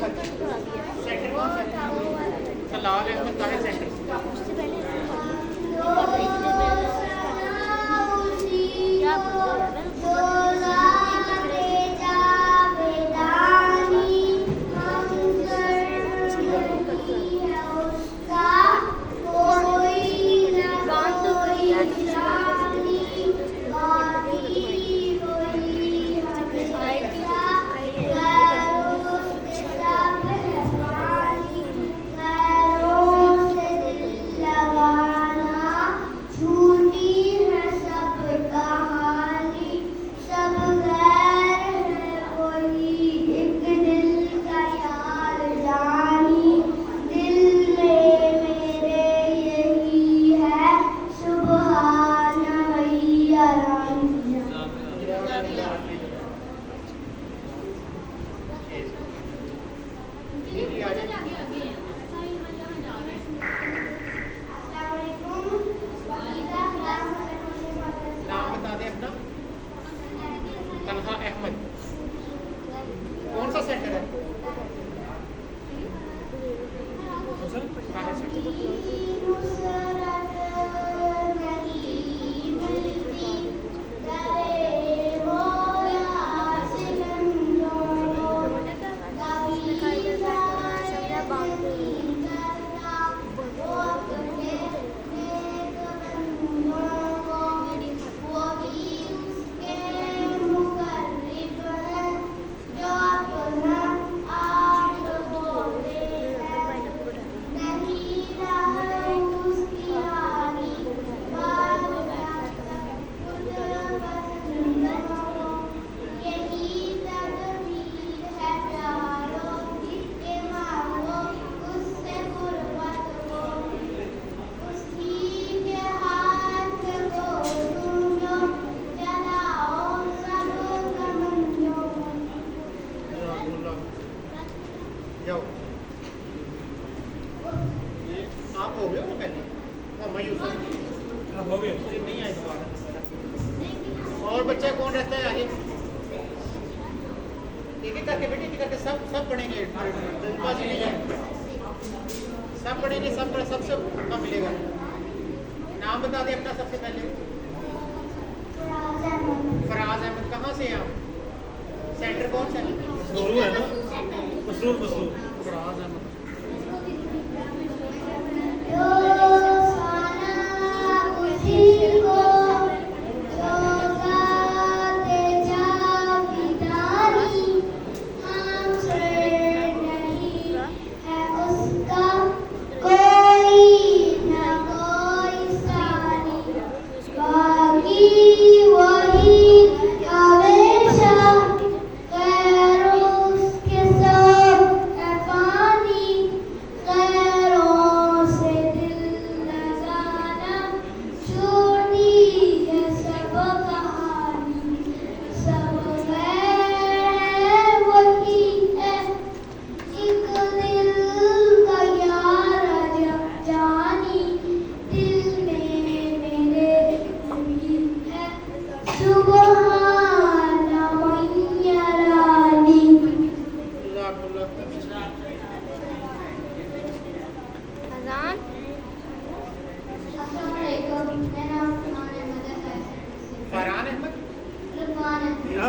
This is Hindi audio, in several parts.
सेंटर कौन सा लाल अहमद का है सेंटर और बच्चा कौन रहता है आगे एक एक करके बेटे करके सब पढ़ेंगे सब पढ़ेंगे सबसे मौका मिलेगा। नाम बता दे अपना सबसे पहले। फराज अहमद कहाँ से हैं आप? सेंटर कौन सा है ना? फराज अहमद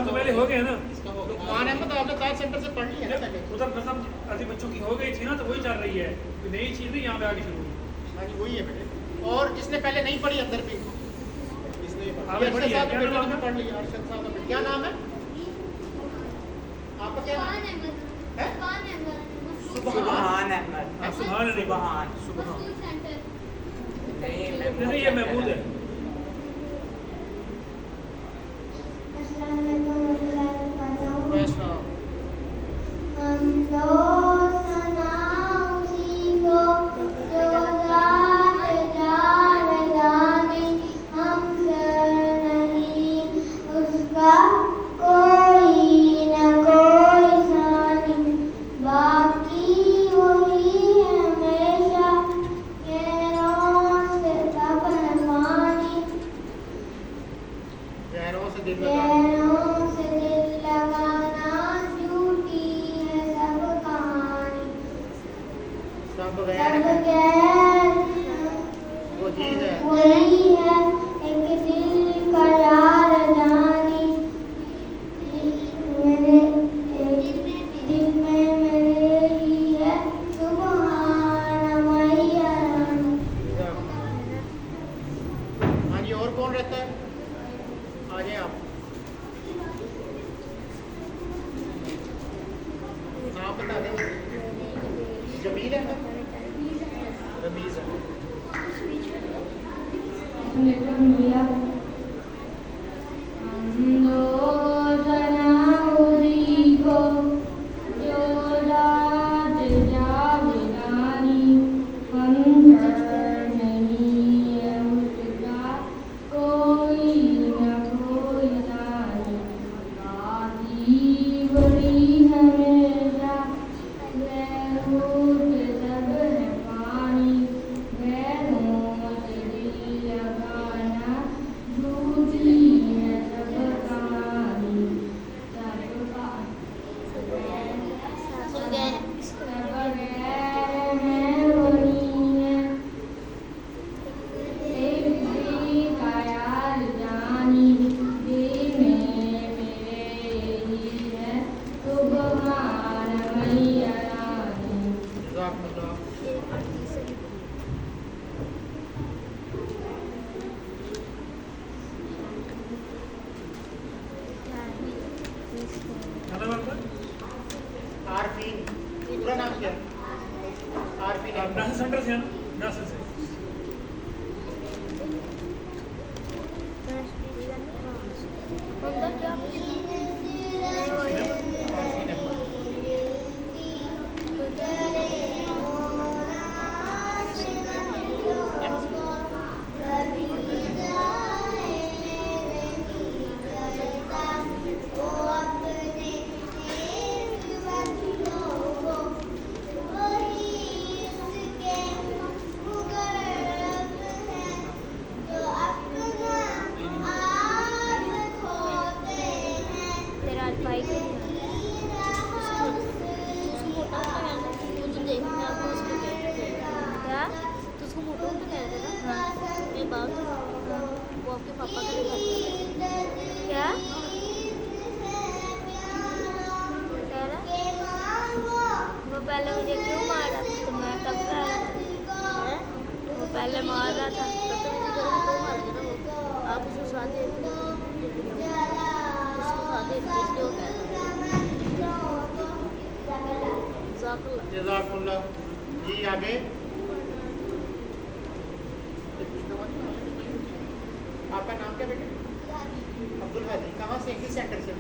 तो पहले हो गया ना। लुकमान अहमद आपने ताज सेंटर से पढ़ लिया ना पहले? उधर मतलब आधी बच्चों की हो गई थी ना, तो वही चल रही है। तो नई चीज़ नहीं यहाँ पे आगे शुरू हुई। हाँ जी वही है बेटे। और जिसने पहले नहीं पढ़ी अंदर भी इसने पढ़ी है। पढ़ लिया। अरशद साहब का क्या नाम है आपका? क्या नाम है? सुभान अहमद। सुभान नहीं, ये महमूद है। बाकी वही हमेशा, के रोज़ तब सब सब गैर गैर वो चीज है वही है एक दिल करार जानी मेरे दिल में मेरे ही है सुभान मैया रानी। हाँ जी, और कौन रहता है? आ जाए आप। नाम बता दें। जमील है ना? रमीज है। हम दो जनाउरी को जो रात जागरानी हम पर नहीं है उसका कोई न कोई रानी आती बड़ी हमेशा गैरों के सब है पानी गैरों से दिल लगाना झूठी है सब कहानी सबका सब गैर है वही है एक दिल का यार जानी दिल में मेरे यही है सुभान मैया रानी। जज़ाकल्लाह। मतलब आपका आरफीन पूरा नाम क्या है? आरफीन आप नर्सिंग सेंटर से हैं ना? नर्सिंग से आरफीन अहमद। तेरा भाई को उसको मोटा मुझे देखना है उसको क्या तो उसको मोटा तो कह रहे थे ना मेरे बाप वो आपके पापा का नहीं क्या कह रहा वो पहले मुझे क्यों मारा तो मैं तब रहा वो पहले मार रहा था तो मुझे करो तो मार देना वो आप उसको साथ जज़ाकल्लाह। जी आगे। आपका नाम क्या बेटे? अब्दुल हादी। कहाँ से? किस सेंटर से?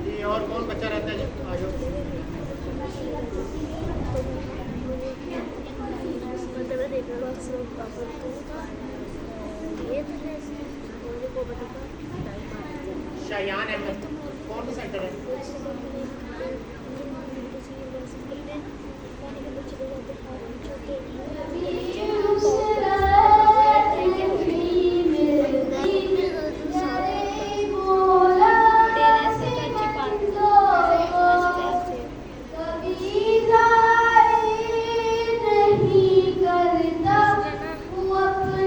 जी और कौन बच्चा रहता है जी? आ जाओ। शायान अहमद। कौन सा सेंटर है? वो अपने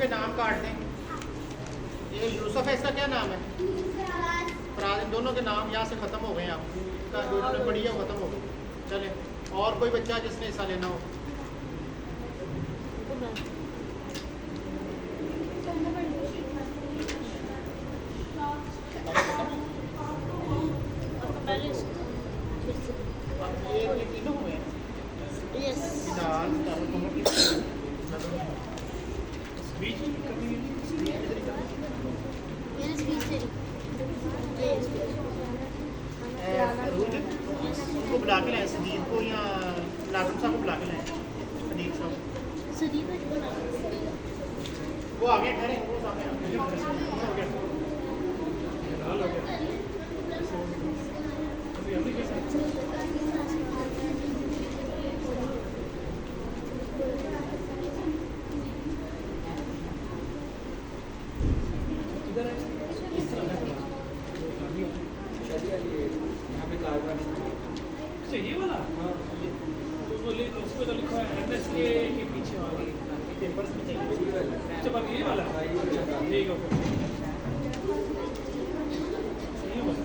के नाम काट दें। ये यूसुफ है, इसका क्या नाम है? फराज। इन दोनों के नाम यहाँ से ख़त्म हो गए। आप इसका जो इन्होंने पढ़ी है वो ख़त्म हो गई। चले, और कोई बच्चा जिसने हिस्सा लेना हो? पहले फिर से अब ये तीनों हुए हैं। यस फिलहाल बीच में कभी मेरे स्पीच तेरी ये उनको बुला के लाए, सदीक को या लाजम साहब को बुला के लाए। सदीक साहब सदीप है जो वो आगे ठहरे, वो सामने आ गए। हो गया लाल हो गया अभी अभी कैसे इधर है इस तरह है अच्छा ये वाला तो वो उसमें तो लिखा है एमएसके के पीछे वाला पेपर्स में चाहिए। अच्छा पर ये वाला ठीक है सही वाला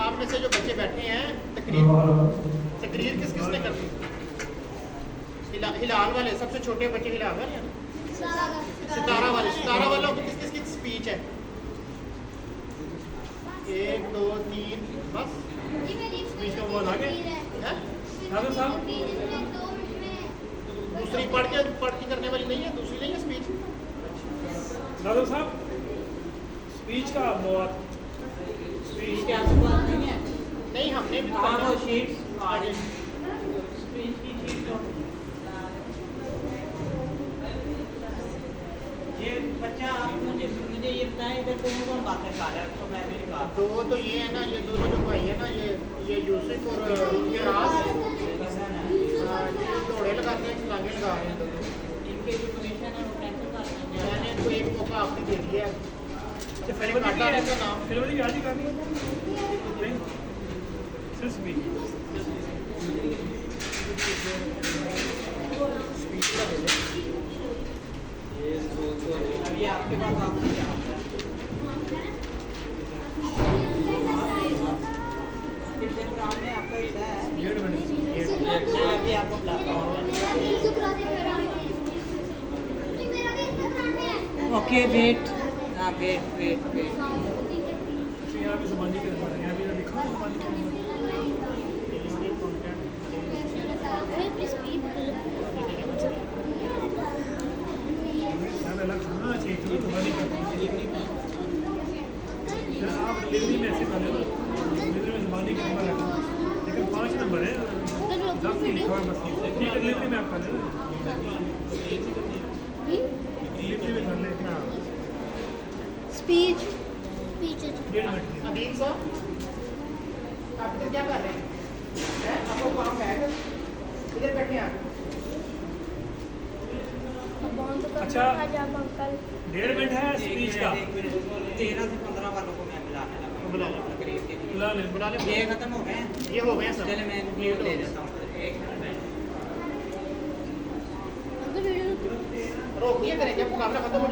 आप में से जो बच्चे बैठे हैं, तकरीर किस किसने कर दी? हिलाल वाले सबसे छोटे बच्चे हिलाल वाले हैं ना? सितारा वालों की किस किस की स्पीच है? 1 2 3 बस स्पीच का बोल आ गया है। राघव साहब दूसरी पढ़ के करने वाली नहीं है, दूसरी नहीं है स्पीच। राघव साहब स्पीच का मौत स्पीच क्या आपके पास नहीं है? नहीं, हमने भी हाँ, वो पढ़ा। शीट्स हाँ जी। स्पीच की शीट तो ये बच्चा आप मुझे ये बताएं इधर कौन बातें खा रहा है, तो मैं भी कहा दो तो ये है ना, ये दोनों जो भाई है ना, ये यूसुफ और ये राज, ये दौड़े लगाते हैं, छलांगे लगा रहे हैं दोनों। इनके जो कमीशन है वो कैंसिल कर देंगे। मैंने इनको एक मौका आपने दे दिया है। अच्छा मैंने काटा है इनका नाम। फिल्म की आज ही करनी नहीं सिर्फ स्पीच स्पीच का दे दें। अभी आपके पास आपको क्या कितने काम में आपका हिस्सा है? 1.5 मिनट मैं अभी आपको बुलाता हूँ। ओके वेट, हाँ वेट अच्छा यहाँ पे ज़बानी कर पा रहे हैं यहाँ पे लिखा है ज़बानी कर यहाँ पे अलग खाना चाहिए तो ज़बानी कर आप डिलीवरी में ऐसे कर लेना डिलीवरी में ज़बानी का नंबर रखना लेकिन 5 नंबर है 10 नहीं लिखा है बस ठीक है डिलीवरी में आप कर लेना डिलीवरी में कर लेना स्पीच 1.5 मिनट अदील साहब, आप इधर क्या कर रहे हैं? आपको काम है इधर बैठे हैं। अच्छा 1.5 मिनट है स्पीच का 13 से 15 वालों को मैं बुलाने लगा बुला लो। तकरीर के लिए। बुला लें बुला ले। ये खत्म हो गए हैं? ये हो गए हैं सब। चले मैं म्यूट ले लेता हूँ एक मिनट। रोक दिए करें जब मुकाबला खत्म हो